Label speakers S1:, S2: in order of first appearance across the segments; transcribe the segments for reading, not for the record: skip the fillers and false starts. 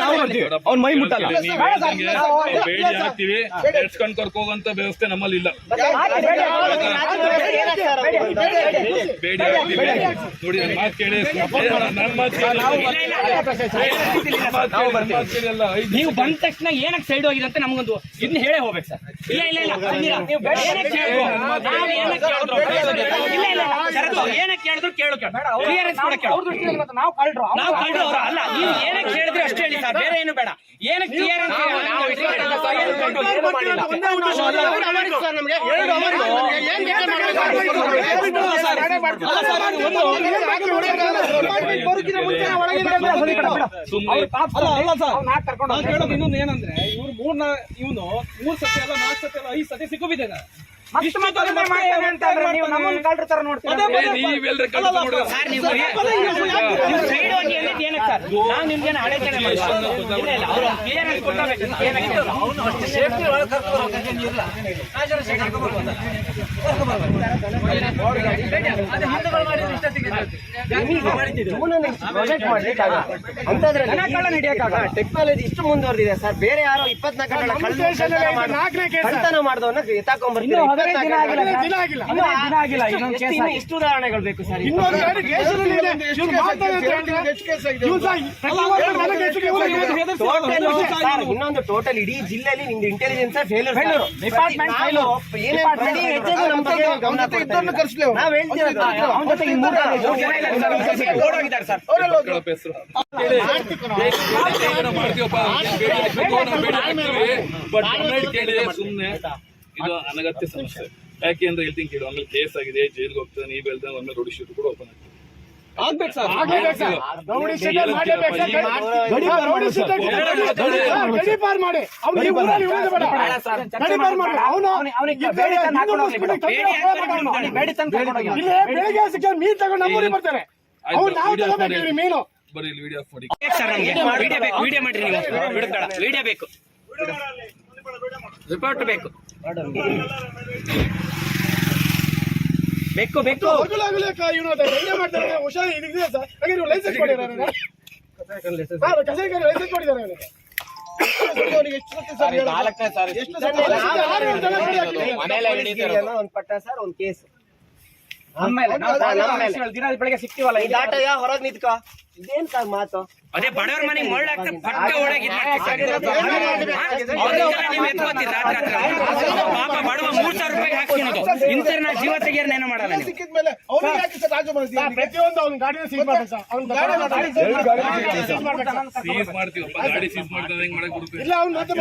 S1: ನಾವು ಬರ್ತೀವಿ, ಅವ್ನ ಮೈ ಮುಟ್ಟಲ್ಲ.
S2: ಬೇಡಿ ಹಾಕ್ತಿವಿ, ಎಡ್ಸ್ಕೊಂಡ್ ಕರ್ಕೋಗಂತ ವ್ಯವಸ್ಥೆ ನಮ್ಮಲ್ಲಿ ಇಲ್ಲ. ಬೇಡಿ ಹಾಕ್ತಿವಿ ನೋಡಿ, ನನ್ನ ಮಾತು ಕೇಳಿ, ನನ್ನ ಮಾತು ಕೇಳಿ.
S3: ನೀವು ಬಂದ ತಕ್ಷಣ ಏನಕ್ಕೆ ಸೈಡ್ ಹೋಗಿದೆ ಅಂತ ನಮ್ಗೊಂದು ಇದನ್ನ ಹೇಳೇ ಹೋಗ್ಬೇಕು ಸರ್. ಇಲ್ಲ ಇಲ್ಲ ಇಲ್ಲ ಏನಕ್ಕೆ ಕೇಳಿದ್ರು ಕೇಳು ಕ್ಲಿಯರೆನ್ಸ್ ಕೂಡ ಕೇಳು. ನಾವು ಕಳ್ರು ಅಲ್ಲ, ನೀವು ಏನಕ್ಕೆ ಕೇಳಿದ್ರೆ ಅಷ್ಟು ಹೇಳಿ ಸರ್, ಬೇರೆ ಏನು ಬೇಡ. ಏನಕ್ಕೆ ಕ್ಲಿಯರೆನ್ಸ್
S1: ಇನ್ನೊಂದು ಏನಂದ್ರೆ ಇವ್ರು 3 ಸತಿ ಅಲ್ಲ 4 ಸತಿ ಅಲ್ಲ 5 ಸತಿ ಸಿಕ್ಕಿದ್ದೇನೆ.
S4: ಟೆಕ್ನಾಲಜಿ ಇಷ್ಟು ಮುಂದುವರೆದಿದೆ ಸರ್. ಬೇರೆ ಯಾರೋ 24 ಕಳ್ತನ ಮಾಡಿದವನ್ನ ಎತ್ತಾಕೊಂಡ್ಬರ್ತೀವಿ. ಎಷ್ಟು ಉದಾಹರಣೆಗಳು ಬೇಕು ಸರ್? ಇನ್ನೊಂದು ಟೋಟಲ್ ಇಡೀ ಜಿಲ್ಲೆಯಲ್ಲಿ ನಿಮ್ದು ಇಂಟೆಲಿಜೆನ್ಸ್ ಫೇಲ್ಯೂರ್.
S2: ಸುಮ್ನೆ ಇದು ಅನಗತ್ಯ ಸಮಸ್ಯೆ. ಯಾಕೆ ಅಂದ್ರೆ ಹೇಳ್ತೀನಿ ಕೇಳು, ಆಮೇಲೆ ಕೇಸ್ ಆಗಿದೆ, ಜೈಲ್ಗೆ ಹೋಗ್ತಾನೆ, ನೀವು ಹೇಳ್ತಾನೆ, ಆಮೇಲೆ ರೋಡ್ ಶೀಟ್ ಕೂಡ ಓಪನ್ ಆಗ್ತದೆ. ಬರೀ ವಿಡಿಯೋ ಆಫ್ ಮಾಡಿ
S3: ವಿಡಿಯೋ ಮಾಡ್ರಿ, ನೀವು ವಿಡಿಯೋ ಬೇಕು, ರಿಪೋರ್ಟ್ ಬೇಕು ಬೇಕು ಬೇಕು.
S4: ಒಂದ್ ಪಟ್ಟ ಸರ್, ಒಂದ್ ಕೇಸ್
S3: ದಿನ ಬೆಳಗ್ಗೆ ಸಿಕ್ತಿವಲ್ಲ,
S4: ಈ ಆಟ ಹೊರಗ್ ನಿಂತ್ಕ. ಇದೇನ್ ಸರ್ ಮಾತು?
S3: ಅದೇ ಬಡವ್ರ ಮನೆಗೆ ಮಳ್ಳಾಗ್ತಾ ಪಕ್ಕ ಒಳಗೆ ಪಾಪ ಬಡವ 3,000 ರೂಪಾಯಿ ಹಾಕ್ತಿನೋದು ಇಂತ ನಾ ಜೀವ ತೆಗಿಯರ್ ಏನೋ ಮಾಡಲ್ಲ.
S5: ಪ್ರತಿಯೊಂದು ಅವ್ನ ಗಾಡಿನ ಸೀಸ್ ಮಾಡ್ಬೇಕು ಸರ್.
S2: ಸೀಸ್ ಮಾಡ್ತೀವಪ್ಪ, ಗಾಡಿ ಸೀಸ್ ಮಾಡಿದ್ರೆ ಹೆಂಗ್ ಮಾಡಕ್ ಬರುತ್ತೆ?
S5: ಇಲ್ಲ ಅವ್ನು ಮತ್ತೆ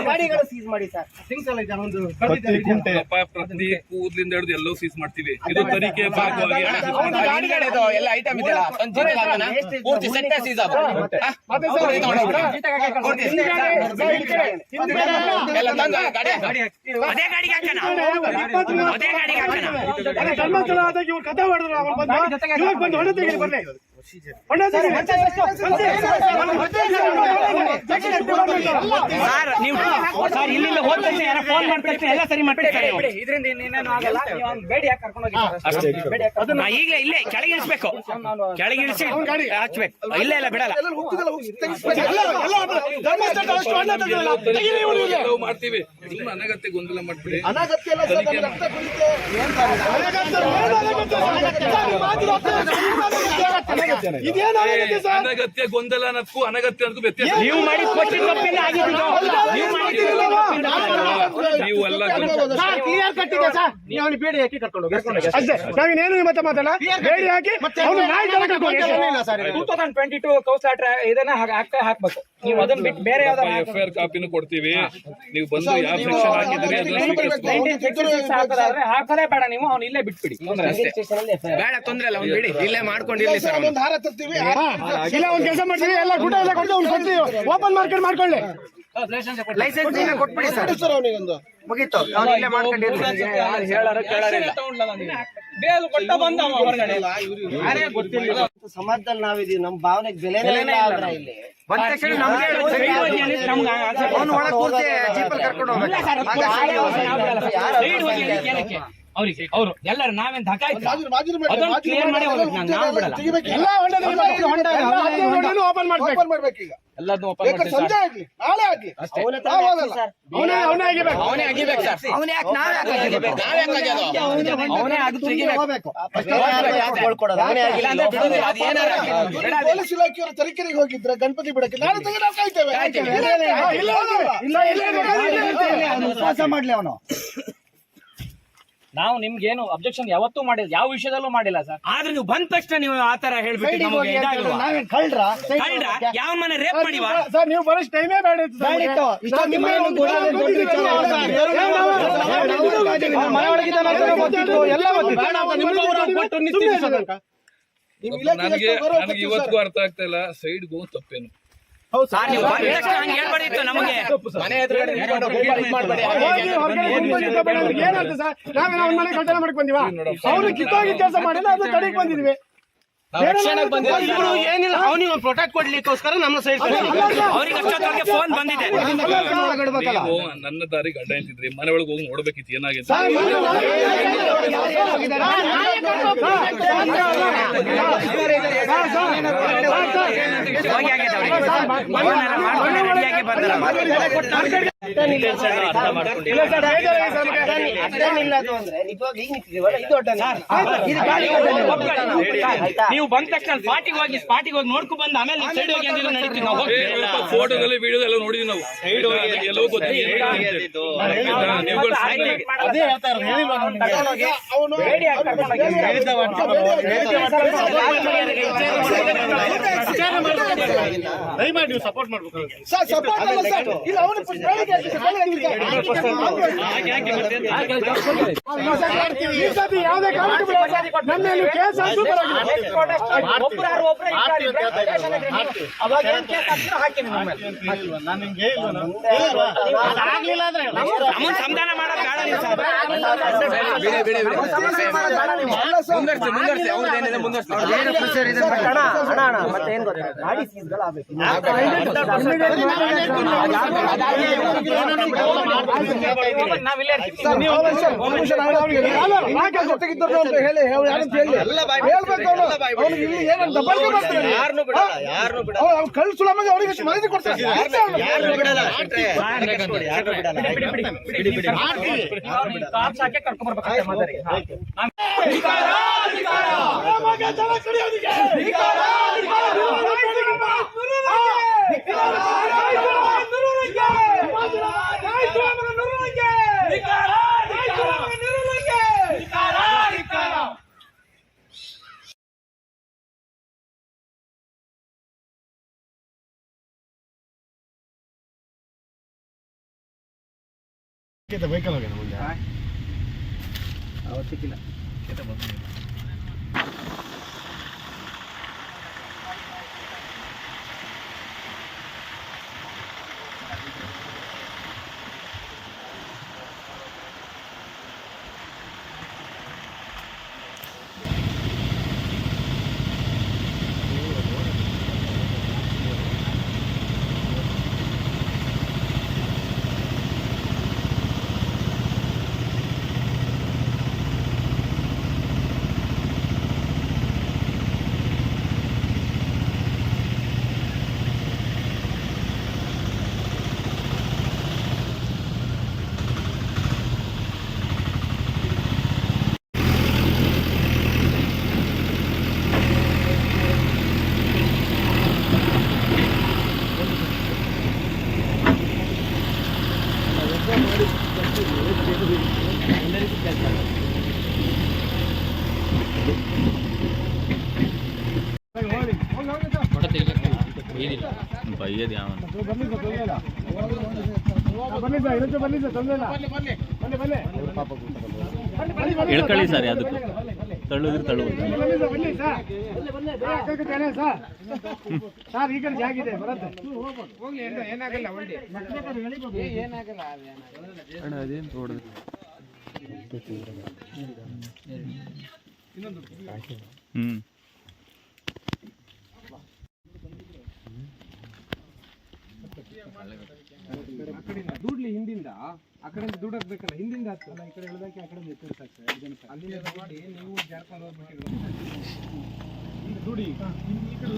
S4: ಗಾಡಿಗಳು ಸೀಸ್ ಮಾಡಿ ಸರ್.
S2: ಪ್ರತಿ ಕೂದ್ಲಿಂದ ಹಿಡಿದು ಎಲ್ಲವೂ ಸೀಸ್ ಮಾಡ್ತೀವಿ. ಇದು ತನಿಖೆ ಭಾಗವಾಗಿ
S1: ಎಲ್ಲ ಐಟಮ್ ಇದೆಯಲ್ಲ, ಪೂರ್ತಿ ಸೆಟ್ ಸೀಸ್
S3: ಅದೇ ಗಾಡಿಗೆ ಹಾಕೋಣ, ಅದೇ ಗಾಡಿಗೆ ಹಾಕೋಣ.
S5: ಧರ್ಮಸ್ಥಳ ಆದಾಗ ಇವ್ರು ಕಥೆ ಮಾಡಿದ್ರು, ಅವ್ರು ಬಂದು ಹೊಡೆ ತೆಗೆದು ಬರ್ಲಿ.
S3: ಸರ್ ಇಲ್ಲಿ ಹೋದ ತಕ್ಷಣ ಯಾರ ಫೋನ್ ಮಾಡ್ತಾರೆ, ಎಲ್ಲ ಸರಿ ಮಾಡ್ತಾರೆ. ಇದರಿಂದ ಇನ್ನೇನು ಆಗಲ್ಲ. ಬೇಡಿ ಯಾಕೆ ಕರ್ಕೊಂಡು ಹೋಗಿ ಈಗಲೇ ಇಲ್ಲೇ ಕೆಳಗೆ ಇಳಿಸ್ಬೇಕು, ಕೆಳಗೆ ಇಳಿಸಿ ಹಚ್ಬೇಕು. ಇಲ್ಲ ಇಲ್ಲ ಬಿಡಲ್ಲ,
S2: ಮಾಡ್ತೀವಿ. ಅನಗತ್ಯ ಗೊಂದಲ ಮಾಡ್ತೀವಿ. ಅನಗತ್ಯ ಗೊಂದಲ ಅನ್ನೋದಕ್ಕೂ ಅನಗತ್ಯ ಅನ್ನೋದಕ್ಕೂ ವ್ಯತ್ಯಾಸ.
S3: ನೀವು ಮಾಡಿ
S2: ನೀವು ಎಲ್ಲ
S5: ಕ್ಲಿಯರ್ ಕಟ್ಟಿದೆ ಸರ್. ನೀವು ಬೇಡಿ ಹಾಕಿ ಕರ್ಕೊಂಡು ಹೋಗಿ ಅಷ್ಟೇ. ನಾವೇನೇನು ಮತ್ತೆ ಮಾತಾಡ ಬೇಡಿ ಹಾಕಿ
S3: 2022 ಕೌನ್ಸಿಲ್ ಇದನ್ನ ಹಾಕ್ಬೇಕು. ನೀವು ಅದನ್ನ ಬಿಟ್ಟು ಬೇರೆ ಯಾವ್ದಾರ
S2: FIR ಕಾಪಿನೂ ಕೊಡ್ತೀವಿ. ನೀವು ಬಂದು ಯಾವ ಸೆಕ್ಷನ್ ಹಾಕಿದ್ರಿ
S3: ಅದನ್ನ ಹಾಕೋದೇ ಬೇಡ, ನೀವು ಅವ್ನು ಇಲ್ಲೇ ಬಿಟ್ಬಿಡಿ. ಬೇಡ, ತೊಂದ್ರೆ ಇಲ್ಲ, ಅವ್ನು ಬಿಡಿ, ಇಲ್ಲೇ ಮಾಡ್ಕೊಂಡಿರ್ಲಿ ಸರ್.
S5: ಒಂದು ಹಾರ ತರ್ತೀವಿ, ಇಲ್ಲ ಒಂದ್ ಕೆಲಸ ಮಾಡ್ತೀವಿ, ಎಲ್ಲ ಗುಡ್ಡ ಎಲ್ಲ ಕೊಟ್ಟು ಅವ್ನು ಕೊಡ್ತೀವಿ, ಓಪನ್ ಮಾರ್ಕೆಟ್ ಮಾಡ್ಕೊಳ್ಳಿ.
S4: ಲೈಸೆನ್ಸ್ ಕೊಟ್ಬಿಡಿ ಸರ್,
S5: ಅವನಿಗೊಂದು
S4: ಮುಗೀತು. ಸಮಾಜದಲ್ಲಿ ನಾವಿದೀವಿ, ನಮ್ ಭಾವನೆಗೆ ಬೆಲೆನೇ ಇಲ್ಲ. ಇಲ್ಲಿ ಬಂದ ತಕ್ಷಣ ನಮ್ಗೆ ಅವ್ನು ಒಳಗೆ ಕೂರ್ಸಿ ಜೀಪಲ್ಲಿ ಕರ್ಕೊಂಡು ಹೋಗ್ಬೇಕು.
S3: ಅವ್ರಿಗೆ ಅವರು ಎಲ್ಲರೂ ನಾವೇನ್ ಧಕ ಕ್ಲಿಯರ್ ಮಾಡಿ ಹೋಗ್ಬೇಕು. ನಾವು ಬಿಡಲ್ಲ.
S5: ಎಲ್ಲ ಹೊಂಡ ಓಪನ್ ಮಾಡ್ಬೇಕು ಈಗ.
S1: ಎಲ್ಲದನ್ನೂ ಓಪನ್
S5: ಬೇಕಾದ್ರೆ ಸಂಜೆ ಆಗ್ಲಿ ನಾಳೆ ಆಗ್ಲಿ ಅವನೇ ಆಗಿಬೇಕು.
S3: ಅವನೇ ಅಗಿಬೇಕು ಸರ್. ಅವನೇ ಯಾಕೆ ನಾವೇ ಅವನೇ ಅದು ತೆಗಿಬೇಕು.
S5: ಪೊಲೀಸ್ ಇಲಾಖೆಯವರು ತರೀಕೆರೆಗೆ ಹೋಗಿದ್ರೆ ಗಣಪತಿ ಬಿಡಕ್ಕೆ ನಾಳೆ ತೆಗೆ ನಾವು ಕಾಯ್ತೇವೆ.
S4: ವಾಸ ಮಾಡ್ಲಿ ಅವನು.
S1: ನಾವು ನಿಮ್ಗೇನು ಅಬ್ಜೆಕ್ಷನ್ ಯಾವತ್ತೂ ಮಾಡಿಲ್ಲ, ಯಾವ ವಿಷಯದಲ್ಲೂ ಮಾಡಿಲ್ಲ ಸರ್.
S3: ಆದ್ರೆ ನೀವು ಬಂದ ತಕ್ಷಣ ನೀವು ಆತರ ಹೇಳ್ಬಿಟ್ಟು ನಮಗೆ ಇದಾಗಲ್ವಾ?
S4: ಕಳ್ರ
S3: ಯಾವ ಮನೆ ರೇಪ್ ಮಾಡಿವಾ?
S5: ಸರ್ ನೀವು ಬರೋಷ್ಟು ಟೈಮೇ ಬೇಡ ಇತ್ತು. ಎಲ್ಲ
S2: ನನಗೆ ಇವತ್ತಿಗೂ ಅರ್ಥ ಆಗ್ತಾ ಇಲ್ಲ. ಸೈಡ್ ಗೋ ತಪ್ಪೇನು?
S3: ನೀವು ಬಂದ ತಕ್ಷಣ ಹಂಗೆ ಹೇಳ್ಬಾರ್ದಿತ್ತು ನಮಗೆ.
S5: ಏನಂತ ಸರ್ ನಾವೇ ಅವ್ನ ಮನೆ ಕಲ್ತನ ಮಾಡಕ್ ಬಂದಿವ? ಅವ್ರು ಕಿತ್ತೋಗಿ ಕೆಲಸ ಮಾಡಿಲ್ಲ, ಅದು ಕಡೆಗೆ ಬಂದಿದ್ವಿ.
S4: ಏನಿಲ್ಲ, ಅವನಿಗೆ ಪ್ರೊಟೆಕ್ಟ್ ಕೊಡ್ಲಿಕ್ಕೋಸ್ಕರ ನಮ್ಮ ಸೈಡ್
S3: ಅವ್ರಿಗೆ ಅಷ್ಟೊತ್ತಿಗೆ ಫೋನ್ ಬಂದಿದೆ.
S2: ನೀವು ನನ್ನ ದಾರಿಗೆ ಅಡ್ಡ ನಿಂತಿದ್ರಿ, ಮನೆ ಒಳಗೆ ಹೋಗಿ ನೋಡ್ಬೇಕಿತ್ತು ಏನಾಗಿದೆ.
S3: ನೀವು ಬಂದ ತಕ್ಷಣ ಸ್ಪಾಟಿಗೆ ಹೋಗಿ ನೋಡ್ಕೊ ಬಂದು ಆಮೇಲೆ ಸೈಡ್ ಹೋಗಿ ಅಂದ್ರೆ ನಡೀತೀವಿ ನಾವು.
S2: ಫೋಟೋದಲ್ಲಿ ವಿಡಿಯೋ ಎಲ್ಲ ನೋಡಿದ್ವಿ ನಾವು. ಎಲ್ಲವೂ ಗೊತ್ತಿಲ್ಲ.
S5: ದಯಮಾಡಿ ನೀವು ಸಪೋರ್ಟ್ ಮಾಡ್ಬೇಕು ಸರ್. ಸಪೋರ್ಟ್ ಅಲ್ಲ ಸರ್, ಇಲ್ಲ ಅವನು ಯಾವುದೇ ಕಾರಣಕ್ಕೂ ನನ್ನ ಕೇಸ್ ಆಗ್ಲಿಲ್ಲ ಅಂದ್ರೆ
S3: ನಮ್ಮನ್ನು ಸಂಧಾನ ಮಾಡೋದು ಬೇಡ ನೀವು ಸರ್.
S4: ಮತ್ತೆ ಏನ್ ಗೊತ್ತಾ, ಗಾಡಿ ಸೀಸ್ಗಳಾಗಬೇಕು.
S5: ಕಳ್ಳು ಸುಲಭವಾಗಿ ಅವರಿಗೆ ಮನವಿ ಕೊಡ್ತಾರೆ.
S3: ಕರ್ಕೊಂಡ್ ಬರ್ಬೇಕು.
S5: ಬೈಕಲ್ ಹೋಗ್ಯಾನ ಮುಂದೆ
S3: ಅವತ್ತಿಕ್ಕಿಲ್ಲ.
S6: ಇಳ್ಕೊಳ್ಳಿ ಸರ್, ಅದಕ್ಕೂ ತಳ್ಳುದ್ರೆ ತಳ್ಳುವುದು.
S5: ಸರ್ ಈ ಕಡೆ ಜಾಗಿದೆ ಬರುತ್ತೆ, ಹೋಗ್ಲಿ ಏನಾಗಲ್ಲ. ಒಳ್ಳೆ ಏನಾಗಲ್ಲ
S6: ಅಣ್ಣ ಅದೇನು ನೋಡಿದ್ರೆ
S1: ದುಡ್ಲಿ ಹಿಂದಿಂದ ಆ ಕಡೆಯಿಂದ ದುಡ್ಡು ಹಾಕ್ಬೇಕಲ್ಲ ಹಿಂದಿಂದ ಹಾಕ್ತಲ್ಲ ಈ ಕಡೆ ಇಳಿದಕ್ಕೆ ಆ ಕಡೆ ಅಲ್ಲಿಂದ ಮಾಡಿ ನೀವು ಜಾರ್ಕೊಂಡು ಹೋಗ್ಬಿಟ್ಟಿರೋ ದುಡಿ ಈ ಕಡೆ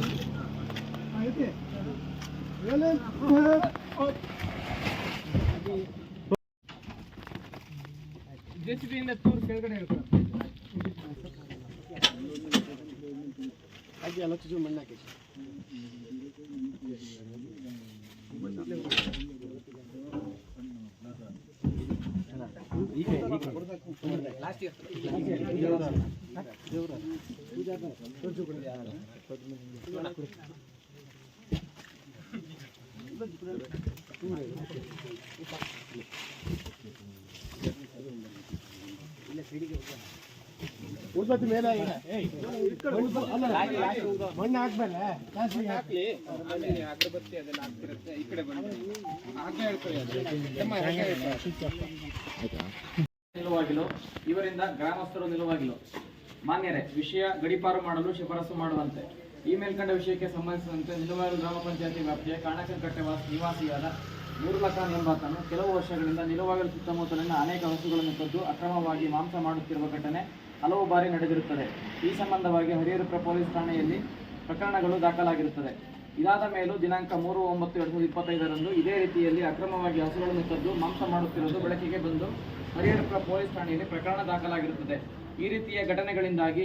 S1: ಐತೆ ಜೆಸಿಬಿಯಿಂದ ತೂರು ಕೆಳಗಡೆ ಹೇಳ್ತಾರೆ
S5: ಹಾಗೆ ಎಲ್ಲ ಚೂರು ಮಣ್ಣು ಹಾಕಿ ಉಳ್ಬತ್ತಿ ಮೇಲೆ ಮಣ್ಣು ಹಾಕ್ಮೇಲೆ
S1: ಅಗರಬತ್ತಿ ಅದೆಲ್ಲ ಆಗ್ತಿರುತ್ತೆ ಈ ಕಡೆ ಬಂದು ಹಾಗೆ ಹೇಳ್ಕೊಳ್ಳಿ
S7: ನಿಲುವಾಗಿಲು ಇವರಿಂದ ಗ್ರಾಮಸ್ಥರು ನಿಲುವಾಗಿಲು ಮಾನ್ಯರೇ, ವಿಷಯ ಗಡೀಪಾರು ಮಾಡಲು ಶಿಫಾರಸು ಮಾಡುವಂತೆ ಈ ಮೇಲ್ಕಂಡ ವಿಷಯಕ್ಕೆ ಸಂಬಂಧಿಸಿದಂತೆ ನಿಲುವಾಗಿಲು ಗ್ರಾಮ ಪಂಚಾಯತಿ ವ್ಯಾಪ್ತಿಯ ಕಾಣಕನಕಟ್ಟೆ ನಿವಾಸಿಯಾದ ನೂರುಲ್ಲಖಾನ್ ಎಂಬಾತನು ಕೆಲವು ವರ್ಷಗಳಿಂದ ನಿಲುವಾಗಿಲು ಸುತ್ತಮುತ್ತಲಿನ ಅನೇಕ ಹಸುಗಳನ್ನು ಕದ್ದು ಅಕ್ರಮವಾಗಿ ಮಾಂಸ ಮಾಡುತ್ತಿರುವ ಘಟನೆ ಹಲವು ಬಾರಿ ನಡೆದಿರುತ್ತದೆ. ಈ ಸಂಬಂಧವಾಗಿ ಹರಿಹರಪುರ ಪೊಲೀಸ್ ಠಾಣೆಯಲ್ಲಿ ಪ್ರಕರಣಗಳು ದಾಖಲಾಗಿರುತ್ತದೆ. ಇದಾದ ಮೇಲೂ ದಿನಾಂಕ 3/9/2025 ಇದೇ ರೀತಿಯಲ್ಲಿ ಅಕ್ರಮವಾಗಿ ಹಸುಗಳನ್ನು ಕದ್ದು ಮಾಂಸ ಮಾಡುತ್ತಿರುವುದು ಬೆಳಕಿಗೆ ಬಂದು ಹರಿಹರಪುರ ಪೊಲೀಸ್ ಠಾಣೆಯಲ್ಲಿ ಪ್ರಕರಣ ದಾಖಲಾಗಿರುತ್ತದೆ. ಈ ರೀತಿಯ ಘಟನೆಗಳಿಂದಾಗಿ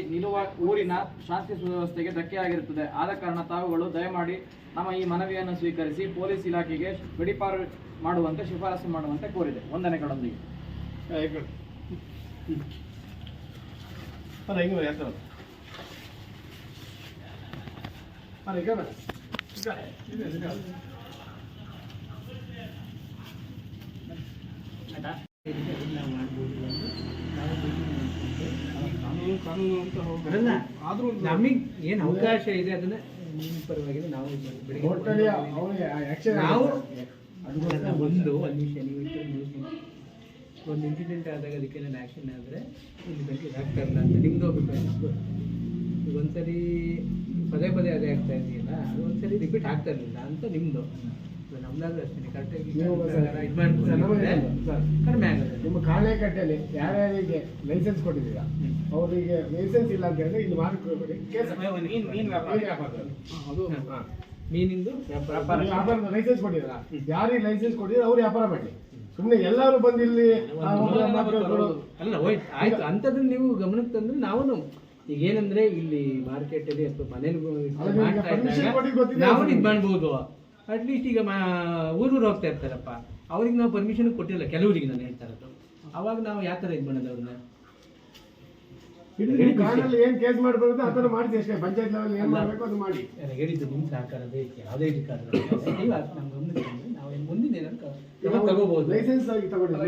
S7: ಊರಿನ ಶಾಂತಿ ಸುವ್ಯವಸ್ಥೆಗೆ ಧಕ್ಕೆಯಾಗಿರುತ್ತದೆ. ಆದ ಕಾರಣ ತಾವುಗಳು ದಯಮಾಡಿ ನಮ್ಮ ಈ ಮನವಿಯನ್ನು ಸ್ವೀಕರಿಸಿ ಪೊಲೀಸ್ ಇಲಾಖೆಗೆ ಗಡೀಪಾರು ಮಾಡುವಂತೆ ಶಿಫಾರಸು ಮಾಡುವಂತೆ ಕೋರಿದೆ. ವಂದನೆಗಳೊಂದಿಗೆ.
S1: ಕಾನೂನು ಅಂತ
S4: ಅಲ್ಲ,
S1: ಆದ್ರೂ
S4: ನಮಗೆ ಏನು ಅವಕಾಶ ಇದೆ ಅದನ್ನ ನಿಮ್ಮ ಪರವಾಗಿ ನಾವು ಒಂದು ನಿಮಿಷ ನೀವು ಒಂದು ಇನ್ಸಿಡೆಂಟ್ ಆದಾಗ ಅದಕ್ಕೆ ನಾನು ಆ್ಯಕ್ಷನ್ ಆದರೆ ಇಲ್ಲಿ ಬಗ್ಗೆ ಇದಾಗ್ತಾ ಇಲ್ಲ ಅಂತ ನಿಮ್ಮದು ಅಭಿಪ್ರಾಯ. ಈಗ ಒಂದ್ಸರಿ ಪದೇ ಪದೇ ಅದೇ ಆಗ್ತಾ ಇದೆಯಲ್ಲ, ಅದು ಒಂದ್ಸರಿ ರಿಪೀಟ್ ಆಗ್ತಾ ಇರಲಿಲ್ಲ ಅಂತ ನಿಮ್ಮದು. ನಮ್ದಾದ್ರೂ ಅಷ್ಟೇ ಕರೆಕ್ಟಾಗಿ ಇದು ಮಾಡ್ಕೊಂಡು ಕಡಿಮೆ ಆಗುತ್ತೆ.
S5: ನಿಮ್ಮ ಕಾಣೆಕಟ್ಟೆಯಲ್ಲಿ ಯಾರ್ಯಾರಿಗೆ ಲೈಸೆನ್ಸ್ ಕೊಟ್ಟಿದ್ದೀರಾ ಅವರಿಗೆ ಲೈಸೆನ್ಸ್ ಇಲ್ಲ ಅಂತ ಹೇಳಿದ್ರೆ ಇಲ್ಲಿ ಮಾರ್ಕ್
S4: ಮೀನಿಂದು
S5: ವ್ಯಾಪಾರ ಲೈಸೆನ್ಸ್ ಕೊಟ್ಟಿದ್ದೀರಾ, ಯಾರಿಗೆ ಲೈಸೆನ್ಸ್ ಕೊಟ್ಟಿದ್ರೆ ಅವ್ರು ವ್ಯಾಪಾರ ಮಾಡಿ. ಸುಮ್ಮನೆ ಎಲ್ಲರೂ ಬಂದು ಇಲ್ಲಿ
S4: ಅಲ್ಲ ಹೋಯ್ತು ಆಯ್ತು ಅಂಥದ್ದನ್ನ ನೀವು ಗಮನಕ್ಕೆ ತಂದ್ರೆ ನಾವು ಈಗ ಏನಂದ್ರೆ ಇಲ್ಲಿ ಮಾರ್ಕೆಟಲ್ಲಿ ಅಥವಾ ಮನೇಲಿ ನಾವು ಇದು ಮಾಡ್ಬೋದು. ಅಟ್ಲೀಸ್ಟ್ ಈಗ ಊರೂರು ಹೋಗ್ತಾ ಇರ್ತಾರಪ್ಪ, ಅವ್ರಿಗೆ ನಾವು ಪರ್ಮಿಷನ್ ಕೊಟ್ಟಿಲ್ಲ ಕೆಲವರಿಗೆ, ನಾನು ಹೇಳ್ತಾ ಇರೋದು. ಅವಾಗ ನಾವು ಯಾವ ಥರ ಇದು ಮಾಡೋದು ಅವ್ರನ್ನ
S5: ಏನ್ ಕೇಸ್ ಮಾಡಬಹುದು ಆ ಥರ ಮಾಡ್ತೀವಿ ಅಷ್ಟೇ. ಪಂಚಾಯತ್ ಲೆವೆಲ್ ಏನ್ ಮಾಡಬೇಕು ಅದು ಮಾಡಿ.
S4: ಹೇಳಿದ್ದು ನಿಮ್ಮ ಸಹಕಾರ ಬೇಕು, ಯಾವುದೇ ಇದಕ್ಕಾದ್ರೂ ನಮ್ಮ ಗಮನಕ್ಕೆ ನಾವು ಮುಂದಿನ ತಗೋಬಹುದು.
S5: ಲೈಸೆನ್ಸ್ ಆಗಿ ತಗೊಂಡಿಲ್ಲ.